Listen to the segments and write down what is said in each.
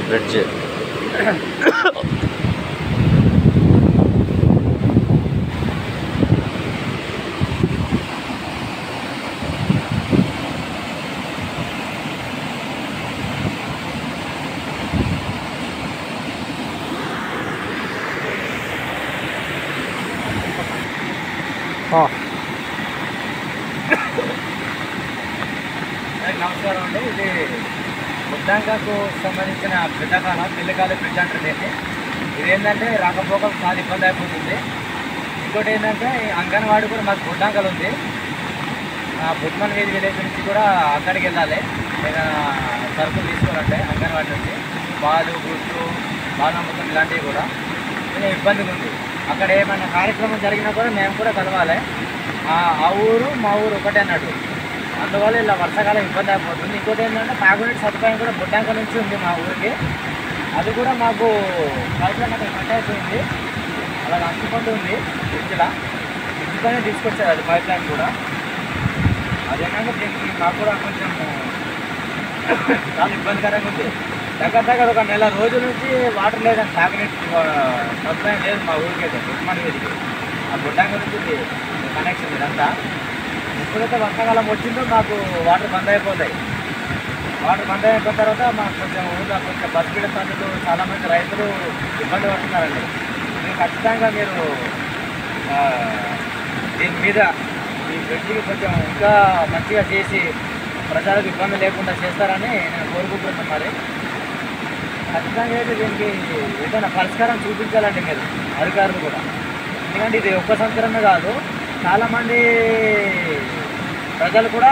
Bridge. నమస్కారం అండి. ఇది బుద్ధాంకకు సంబంధించిన పెద్దకాల పిల్లకాల బ్రిడ్జ్ అంటారు. ఇదేంటంటే రాకపోకలు చాలా ఇబ్బంది అయిపోతుంది. ఇంకోటి ఏంటంటే అంగన్వాడీ కూడా మాకు బుద్ధాంకలు ఉంది. బుద్మన్ వీధి విలేజ్ నుంచి కూడా అక్కడికి వెళ్ళాలి. ఏదైనా సరుకులు తీసుకోవాలంటే అంగన్వాడీ నుంచి పాలు, గుడ్లు, బాలమృతం ఇలాంటివి కూడా కొంచెం ఇబ్బందిగా ఉంది. అక్కడ ఏమైనా కార్యక్రమం జరిగినా కూడా మేము కూడా కలవాలి. ఆ ఊరు మా ఊరు ఒకటే అన్నట్టు. అందువల్ల ఇలా వర్షాకాలం ఇబ్బంది అయిపోతుంది. ఇంకోటి ఏంటంటే తాగునీటి సదుపాయం కూడా బుడ్డాంక నుంచి ఉంది మా ఊరికి. అది కూడా మాకు పైప్ లైన్ అక్కడ కట్ అయిపోయింది. అలా అంటుకుంటూ ఉంది బ్రిడ్జ్లా. బ్రిడ్జ్లోనే తీసుకొచ్చారు అది పైప్ లైన్ కూడా. అదేంటంటే దీనికి మాకు కూడా కొంచెం చాలా ఇబ్బందికరంగా ఉంది. దగ్గర ఒక నెల రోజుల నుంచి వాటర్ లేదని తాగునీటి సదుపాయం లేదు మా ఊరికి అయితే. బుద్మన్ వీధికి ఆ బుడ్డాంక నుంచి కనెక్షన్ ఇదంతా. ఎప్పుడైతే వర్షాకాలం వచ్చిందో మాకు వాటర్ బంద్ అయిపోతాయి. వాటర్ బంద్ అయిపోయిన తర్వాత మాకు కొంచెం ఊళ్ళో కొంచెం బస్పీడ పనులు చాలామంది రైతులు ఇబ్బంది పడుతున్నారండి. మీరు ఖచ్చితంగా మీరు దీని మీద ఈ బ్రిడ్జికి కొంచెం ఇంకా మంచిగా చేసి ప్రజలకు ఇబ్బంది లేకుండా చేస్తారని నేను కోరుకుంటున్నాను. మరి ఖచ్చితంగా అయితే దీనికి ఏదైనా పరిష్కారం చూపించాలండి మీరు అధికారులు కూడా. ఎందుకంటే ఇది ఒక్క సంవత్సరమే కాదు, చాలామంది ప్రజలు కూడా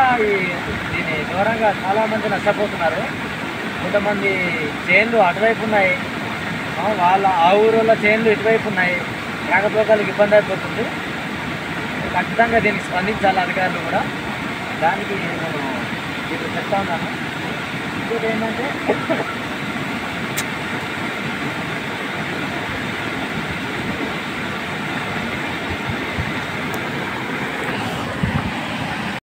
దీని దూరంగా చాలామంది నష్టపోతున్నారు. కొంతమంది చేన్లు అటువైపు ఉన్నాయి, ఆ ఊరిలో చేన్లు ఇటువైపు ఉన్నాయి. రాకపోకలకు ఇబ్బంది అయిపోతుంది. ఖచ్చితంగా దీనికి స్పందించాలి అధికారులు కూడా. దానికి నేను ఇప్పుడు చెప్తా ఉన్నాను. ఇంకోటి ఏంటంటే